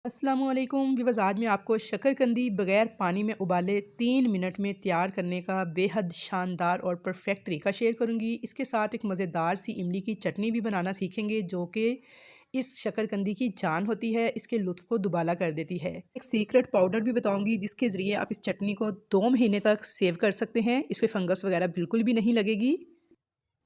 अस्सलामुअलैकुम व्यूअर्स, आज मैं आपको शकरकंदी बगैर पानी में उबाले 3 मिनट में तैयार करने का बेहद शानदार और परफेक्ट तरीका शेयर करूंगी। इसके साथ एक मज़ेदार सी इमली की चटनी भी बनाना सीखेंगे जो कि इस शकरकंदी की जान होती है, इसके लुत्फ़ को दुबाला कर देती है। एक सीक्रेट पाउडर भी बताऊंगी जिसके ज़रिए आप इस चटनी को 2 महीने तक सेव कर सकते हैं। इसमें फंगस वगैरह बिल्कुल भी नहीं लगेगी।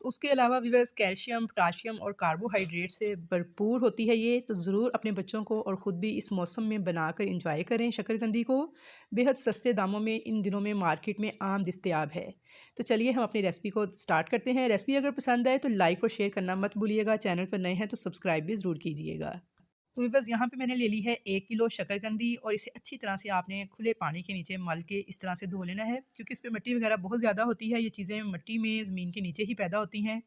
उसके अलावा व्यूअर्स कैल्शियम, पोटाशियम और कार्बोहाइड्रेट से भरपूर होती है ये, तो ज़रूर अपने बच्चों को और ख़ुद भी इस मौसम में बनाकर इंजॉय करें। शकरकंदी को बेहद सस्ते दामों में इन दिनों में मार्केट में आम दस्तयाब है। तो चलिए हम अपनी रेसिपी को स्टार्ट करते हैं। रेसिपी अगर पसंद आए तो लाइक और शेयर करना मत भूलिएगा। चैनल पर नए हैं तो सब्सक्राइब भी ज़रूर कीजिएगा। तो व्यूअर्स, यहाँ पे मैंने ले ली है 1 किलो शकरकंदी और इसे अच्छी तरह से आपने खुले पानी के नीचे मल के इस तरह से धो लेना है, क्योंकि इस पर मिट्टी वगैरह बहुत ज़्यादा होती है। ये चीज़ें मिट्टी में ज़मीन के नीचे ही पैदा होती हैं,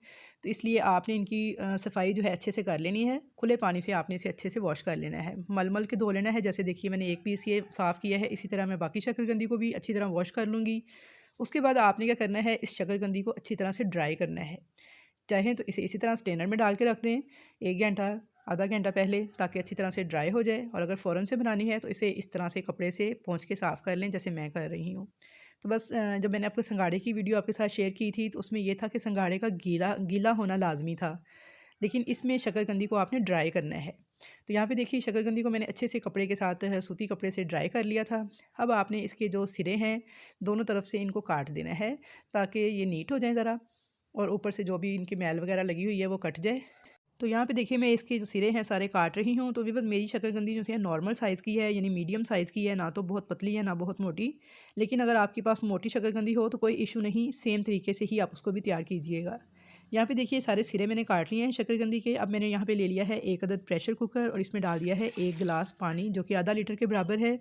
तो इसलिए आपने इनकी सफाई जो है अच्छे से कर लेनी है। खुले पानी से आपने इसे अच्छे से वॉश कर लेना है, मल मल के धो लेना है। जैसे देखिए मैंने एक पीस ये साफ़ किया है, इसी तरह मैं बाकी शकरकंदी को भी अच्छी तरह वॉश कर लूँगी। उसके बाद आपने क्या करना है, इस शकरकंदी को अच्छी तरह से ड्राई करना है। चाहें तो इसे इसी तरह स्ट्रेनर में डाल के रख दें 1 घंटा आधा घंटा पहले, ताकि अच्छी तरह से ड्राई हो जाए। और अगर फ़ौरन से बनानी है तो इसे इस तरह से कपड़े से पोंछ के साफ़ कर लें, जैसे मैं कर रही हूँ। तो बस जब मैंने आपको संगाड़े की वीडियो आपके साथ शेयर की थी तो उसमें यह था कि संगाड़े का गीला गीला होना लाजमी था, लेकिन इसमें शकरकंदी को आपने ड्राई करना है। तो यहाँ पे देखिए शकरकंदी को मैंने अच्छे से कपड़े के साथ सूती कपड़े से ड्राई कर लिया था। अब आपने इसके जो सिरे हैं दोनों तरफ से इनको काट देना है, ताकि ये नीट हो जाए ज़रा, और ऊपर से जो भी इनकी मैल वगैरह लगी हुई है वो कट जाए। तो यहाँ पे देखिए मैं इसके जो सिरे हैं सारे काट रही हूँ। तो बस मेरी शकरकंदी जो है नॉर्मल साइज़ की है, यानी मीडियम साइज़ की है, ना तो बहुत पतली है ना बहुत मोटी। लेकिन अगर आपके पास मोटी शकरकंदी हो तो कोई इशू नहीं, सेम तरीके से ही आप उसको भी तैयार कीजिएगा। यहाँ पे देखिए सारे सिरे मैंने काट लिए हैं शकरकंदी के। अब मैंने यहाँ पे ले लिया है एक अदद प्रेशर कुकर और इसमें डाल दिया है 1 गिलास पानी, जो कि आधा लीटर के बराबर है।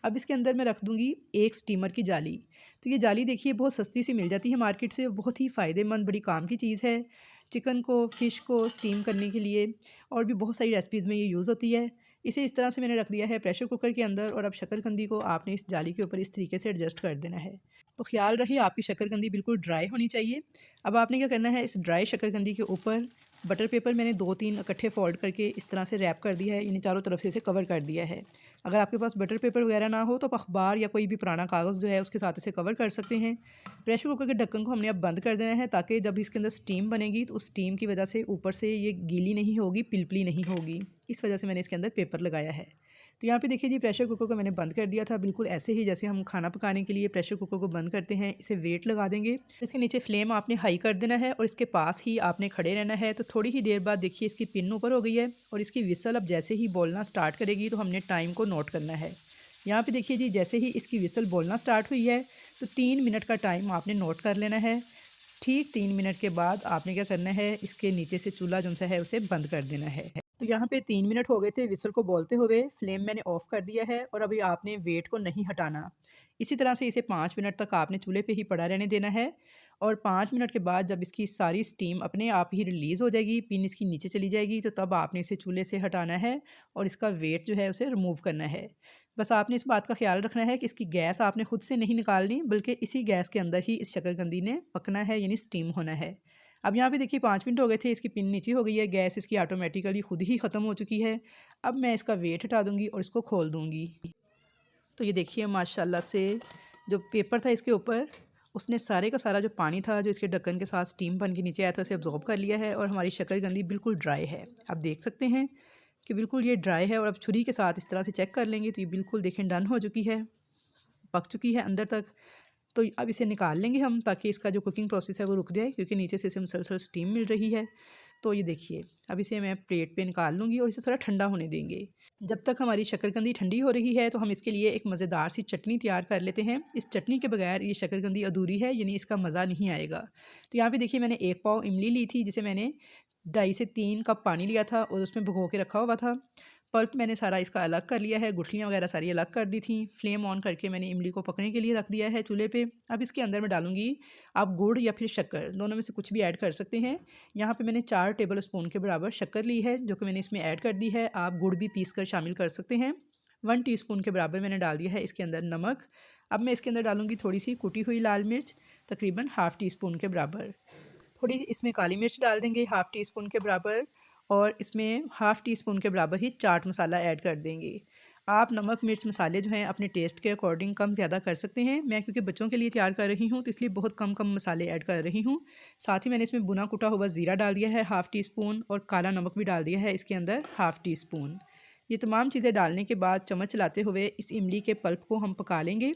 अब इसके अंदर मैं रख दूँगी एक स्टीमर की जाली। तो ये जाली देखिए बहुत सस्ती सी मिल जाती है मार्केट से, बहुत ही फ़ायदेमंद बड़ी काम की चीज़ है। चिकन को, फ़िश को स्टीम करने के लिए और भी बहुत सारी रेसिपीज़ में ये यूज़ होती है। इसे इस तरह से मैंने रख दिया है प्रेशर कुकर के अंदर, और अब शकरकंदी को आपने इस जाली के ऊपर इस तरीके से एडजस्ट कर देना है। तो ख़्याल रहे आपकी शकरकंदी बिल्कुल ड्राई होनी चाहिए। अब आपने क्या करना है, इस ड्राई शकरकंदी के ऊपर बटर पेपर मैंने 2-3 इकट्ठे फ़ोल्ड करके इस तरह से रैप कर दिया है, यानी चारों तरफ से इसे कवर कर दिया है। अगर आपके पास बटर पेपर वगैरह ना हो तो आप अखबार या कोई भी पुराना कागज़ जो है उसके साथ इसे कवर कर सकते हैं। प्रेशर कुकर के ढक्कन को हमने अब बंद कर देना है, ताकि जब इसके अंदर स्टीम बनेगी तो उस स्टीम की वजह से ऊपर से ये गीली नहीं होगी, पिलपली नहीं होगी। इस वजह से मैंने इसके अंदर पेपर लगाया है। तो यहाँ पे देखिए जी प्रेशर कुकर को मैंने बंद कर दिया था, बिल्कुल ऐसे ही जैसे हम खाना पकाने के लिए प्रेशर कुकर को बंद करते हैं। इसे वेट लगा देंगे, इसके नीचे फ्लेम आपने हाई कर देना है और इसके पास ही आपने खड़े रहना है। तो थोड़ी ही देर बाद देखिए इसकी पिन ऊपर हो गई है और इसकी विसल अब जैसे ही बोलना स्टार्ट करेगी तो हमने टाइम को नोट करना है। यहाँ पे देखिए जी जैसे ही इसकी विसल बोलना स्टार्ट हुई है तो 3 मिनट का टाइम आपने नोट कर लेना है। ठीक 3 मिनट के बाद आपने क्या करना है, इसके नीचे से चूल्हा जो सा है उसे बंद कर देना है। तो यहाँ पे 3 मिनट हो गए थे विसल को बोलते हुए, फ्लेम मैंने ऑफ़ कर दिया है और अभी आपने वेट को नहीं हटाना। इसी तरह से इसे 5 मिनट तक आपने चूल्हे पे ही पड़ा रहने देना है, और 5 मिनट के बाद जब इसकी सारी स्टीम अपने आप ही रिलीज़ हो जाएगी, पिन इसकी नीचे चली जाएगी, तो तब आपने इसे चूल्हे से हटाना है और इसका वेट जो है उसे रिमूव करना है। बस आपने इस बात का ख्याल रखना है कि इसकी गैस आपने खुद से नहीं निकालनी, बल्कि इसी गैस के अंदर ही इस शकरकंदी ने पकना है, यानी स्टीम होना है। अब यहाँ पे देखिए 5 मिनट हो गए थे, इसकी पिन नीचे हो गई है, गैस इसकी ऑटोमेटिकली खुद ही ख़त्म हो चुकी है। अब मैं इसका वेट हटा दूँगी और इसको खोल दूँगी। तो ये देखिए माशाल्लाह से जो पेपर था इसके ऊपर, उसने सारे का सारा जो पानी था जो इसके ढक्कन के साथ स्टीम बन के नीचे आया था उसे अब्ज़ॉर्ब कर लिया है, और हमारी शकरकंदी बिल्कुल ड्राई है। आप देख सकते हैं कि बिल्कुल ये ड्राई है, और अब छुरी के साथ इस तरह से चेक कर लेंगे तो ये बिल्कुल देखें डन हो चुकी है, पक चुकी है अंदर तक। तो अब इसे निकाल लेंगे हम, ताकि इसका जो कुकिंग प्रोसेस है वो रुक जाए, क्योंकि नीचे से इसे मुसलसल स्टीम मिल रही है। तो ये देखिए अब इसे मैं प्लेट पे निकाल लूँगी और इसे थोड़ा ठंडा होने देंगे। जब तक हमारी शकरकंदी ठंडी हो रही है तो हम इसके लिए एक मज़ेदार सी चटनी तैयार कर लेते हैं। इस चटनी के बगैर ये शकरकंदी अधूरी है, यानी इसका मज़ा नहीं आएगा। तो यहाँ पे देखिए मैंने 1 पाव इमली ली थी, जिसे मैंने 2.5 से 3 कप पानी लिया था और उसमें भिगो के रखा हुआ था। पल्प मैंने सारा इसका अलग कर लिया है, गुठलियाँ वगैरह सारी अलग कर दी थी। फ्लेम ऑन करके मैंने इमली को पकने के लिए रख दिया है चूल्हे पे। अब इसके अंदर मैं डालूँगी, आप गुड़ या फिर शक्कर दोनों में से कुछ भी ऐड कर सकते हैं। यहाँ पे मैंने 4 टेबल स्पून के बराबर शक्कर ली है, जो कि मैंने इसमें ऐड कर दी है। आप गुड़ भी पीस कर शामिल कर सकते हैं। 1 टीस्पून के बराबर मैंने डाल दिया है इसके अंदर नमक। अब मैं इसके अंदर डालूँगी थोड़ी सी कुटी हुई लाल मिर्च, तकरीबन ½ टीस्पून के बराबर। थोड़ी इसमें काली मिर्च डाल देंगे ½ टीस्पून के बराबर, और इसमें ½ टीस्पून के बराबर ही चाट मसाला ऐड कर देंगे। आप नमक मिर्च मसाले जो हैं अपने टेस्ट के अकॉर्डिंग कम ज़्यादा कर सकते हैं। मैं क्योंकि बच्चों के लिए तैयार कर रही हूँ तो इसलिए बहुत कम कम मसाले ऐड कर रही हूँ। साथ ही मैंने इसमें भुना कुटा हुआ ज़ीरा डाल दिया है हाफ़ टी स्पून, और काला नमक भी डाल दिया है इसके अंदर हाफ़ टी स्पून। ये तमाम चीज़ें डालने के बाद चम्मच चलाते हुए इस इमली के पल्प को हम पका लेंगे।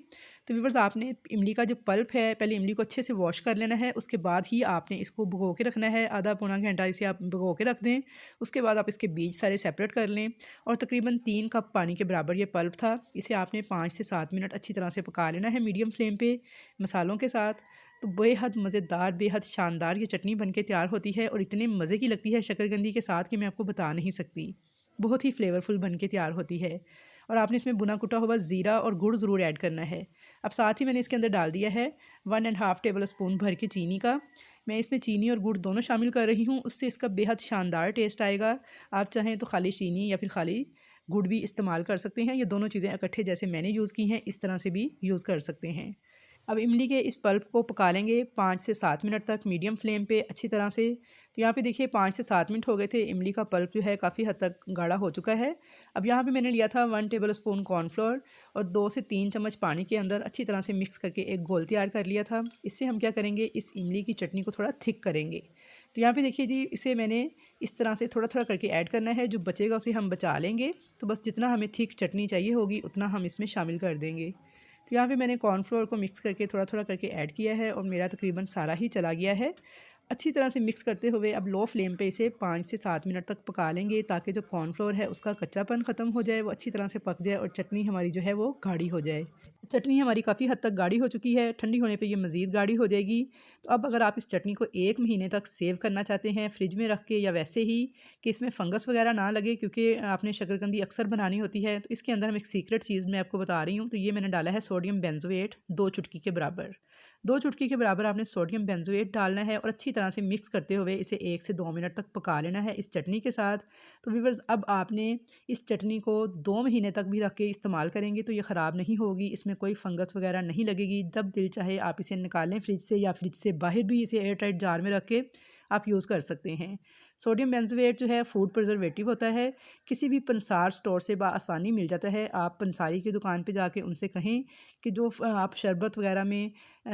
तो व्यूअर्स, आपने इमली का जो पल्प है, पहले इमली को अच्छे से वॉश कर लेना है, उसके बाद ही आपने इसको भिगो के रखना है। आधा पौना घंटा इसे आप भिगो के रख दें। उसके बाद आप इसके बीज सारे सेपरेट कर लें, और तकरीबन 3 कप पानी के बराबर ये पल्प था। इसे आपने 5 से 7 मिनट अच्छी तरह से पका लेना है मीडियम फ्लेम पे मसालों के साथ। तो बेहद मज़ेदार, बेहद शानदार ये चटनी बनके तैयार होती है, और इतने मज़े की लगती है शकरकंदी के साथ कि मैं आपको बता नहीं सकती। बहुत ही फ्लेवरफुल बनके तैयार होती है। और आपने इसमें भुना कुटा हुआ ज़ीरा और गुड़ ज़रूर ऐड करना है। अब साथ ही मैंने इसके अंदर डाल दिया है 1.5 टेबल स्पून भर के चीनी का। मैं इसमें चीनी और गुड़ दोनों शामिल कर रही हूँ, उससे इसका बेहद शानदार टेस्ट आएगा। आप चाहें तो खाली चीनी या फिर खाली गुड़ भी इस्तेमाल कर सकते हैं। ये दोनों चीज़ें इकट्ठे जैसे मैंने यूज़ की हैं, इस तरह से भी यूज़ कर सकते हैं। अब इमली के इस पल्प को पका लेंगे 5 से 7 मिनट तक मीडियम फ्लेम पे अच्छी तरह से। तो यहाँ पे देखिए 5 से 7 मिनट हो गए थे। इमली का पल्प जो है काफ़ी हद तक गाढ़ा हो चुका है। अब यहाँ पे मैंने लिया था 1 टेबल स्पून कॉर्नफ्लोर, और 2 से 3 चम्मच पानी के अंदर अच्छी तरह से मिक्स करके एक घोल तैयार कर लिया था। इससे हम क्या करेंगे, इस इमली की चटनी को थोड़ा थिक करेंगे। तो यहाँ पे देखिए जी, इसे मैंने इस तरह से थोड़ा थोड़ा करके ऐड करना है। जो बचेगा उसे हम बचा लेंगे। तो बस जितना हमें थिक चटनी चाहिए होगी उतना हम इसमें शामिल कर देंगे। तो यहाँ पे मैंने कॉर्नफ्लोर को मिक्स करके थोड़ा थोड़ा करके ऐड किया है, और मेरा तकरीबन सारा ही चला गया है। अच्छी तरह से मिक्स करते हुए अब लो फ्लेम पे इसे 5 से 7 मिनट तक पका लेंगे, ताकि जो कॉर्नफ्लोर है उसका कच्चापन ख़त्म हो जाए, वो अच्छी तरह से पक जाए, और चटनी हमारी जो है वो गाढ़ी हो जाए। चटनी हमारी काफ़ी हद तक गाढ़ी हो चुकी है। ठंडी होने पे ये मज़ीद गाढ़ी हो जाएगी। तो अब अगर आप इस चटनी को 1 महीने तक सेव करना चाहते हैं फ्रिज में रख के, या वैसे ही कि इसमें फंगस वगैरह ना लगे, क्योंकि आपने शकरकंदी अक्सर बनानी होती है, तो इसके अंदर हम एक सीक्रेट चीज़ मैं आपको बता रही हूँ। तो ये मैंने डाला है सोडियम बेंजोएट 2 चुटकी के बराबर। 2 चुटकी के बराबर आपने सोडियम बेंजोएट डालना है, और अच्छी तरह से मिक्स करते हुए इसे 1 से 2 मिनट तक पका लेना है इस चटनी के साथ। तो व्यूअर्स, अब आपने इस चटनी को 2 महीने तक भी रख के इस्तेमाल करेंगे तो ये ख़राब नहीं होगी, इसमें कोई फंगस वगैरह नहीं लगेगी। जब दिल चाहे आप इसे निकालें फ्रिज से, या फ्रिज से बाहर भी इसे एयर टाइट जार में रख के आप यूज़ कर सकते हैं। सोडियम बेंजोएट जो है फूड प्रिजर्वेटिव होता है। किसी भी पंसार स्टोर से आसानी मिल जाता है। आप पंसारी की दुकान पे जाके उनसे कहें कि जो आप शरबत वगैरह में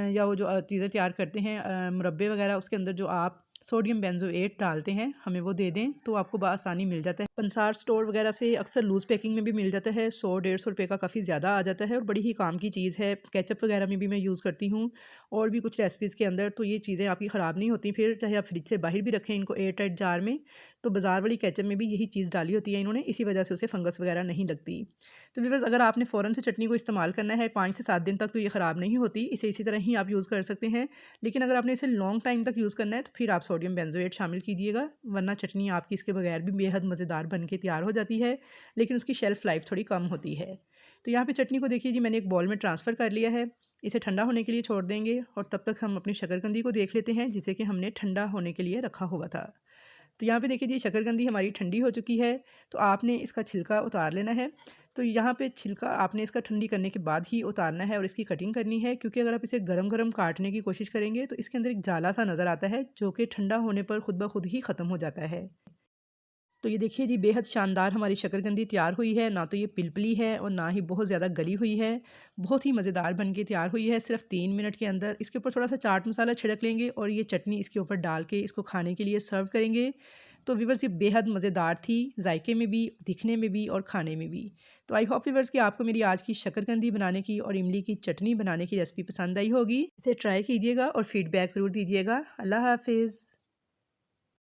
या वो जो चीज़ें तैयार करते हैं, मुरब्बे वगैरह, उसके अंदर जो आप सोडियम बेंजोएट डालते हैं, हमें वो दे दें तो आपको बआसानी मिल जाता है। पंसार स्टोर वगैरह से अक्सर लूज़ पैकिंग में भी मिल जाता है। 100-150 रुपये का काफ़ी ज़्यादा आ जाता है, और बड़ी ही काम की चीज़ है। केचप वगैरह में भी मैं यूज़ करती हूँ, और भी कुछ रेसिपीज़ के अंदर। तो ये चीज़ें आपकी ख़राब नहीं होती फिर, चाहे आप फ्रिज से बाहर भी रखें इनको एयर टाइट जार में। तो बाज़ार वाली केचप में भी यही चीज़ डाली होती है इन्होंने, इसी वजह से उसे फंगस वगैरह नहीं लगती। तो व्यूअर्स, अगर आपने फ़ौरन से चटनी को इस्तेमाल करना है 5 से 7 दिन तक, तो ये ख़राब नहीं होती। इसे इसी तरह ही आप यूज़ कर सकते हैं। लेकिन अगर आपने इसे लॉन्ग टाइम तक यूज़ करना है, तो फिर आप सोडियम बेंजोएट शामिल कीजिएगा, वरना चटनी आपकी इसके बगैर भी बेहद मज़ेदार बन के तैयार हो जाती है, लेकिन उसकी शेल्फ़ लाइफ थोड़ी कम होती है। तो यहाँ पे चटनी को देखिए जी, मैंने एक बाउल में ट्रांसफ़र कर लिया है। इसे ठंडा होने के लिए छोड़ देंगे, और तब तक हम अपनी शकरकंदी को देख लेते हैं, जिसे कि हमने ठंडा होने के लिए रखा हुआ था। तो यहाँ पे देखिए जी, शकरकंदी हमारी ठंडी हो चुकी है। तो आपने इसका छिलका उतार लेना है। तो यहाँ पे छिलका आपने इसका ठंडी करने के बाद ही उतारना है, और इसकी कटिंग करनी है, क्योंकि अगर आप इसे गरम-गरम काटने की कोशिश करेंगे तो इसके अंदर एक जाला सा नज़र आता है, जो कि ठंडा होने पर खुद ब खुद ही ख़त्म हो जाता है। तो ये देखिए जी, बेहद शानदार हमारी शकरकंदी तैयार हुई है। ना तो ये पिलपली है, और ना ही बहुत ज़्यादा गली हुई है। बहुत ही मज़ेदार बन के तैयार हुई है सिर्फ 3 मिनट के अंदर। इसके ऊपर थोड़ा सा चाट मसाला छिड़क लेंगे, और ये चटनी इसके ऊपर डाल के इसको खाने के लिए सर्व करेंगे। तो व्यूअर्स, ये बेहद मज़ेदार थी, जायके में भी, दिखने में भी, और खाने में भी। तो आई होप व्यूअर्स कि आपको मेरी आज की शकरकंदी बनाने की और इमली की चटनी बनाने की रेसिपी पसंद आई होगी। इसे ट्राई कीजिएगा और फीडबैक ज़रूर दीजिएगा। अल्लाह हाफिज़।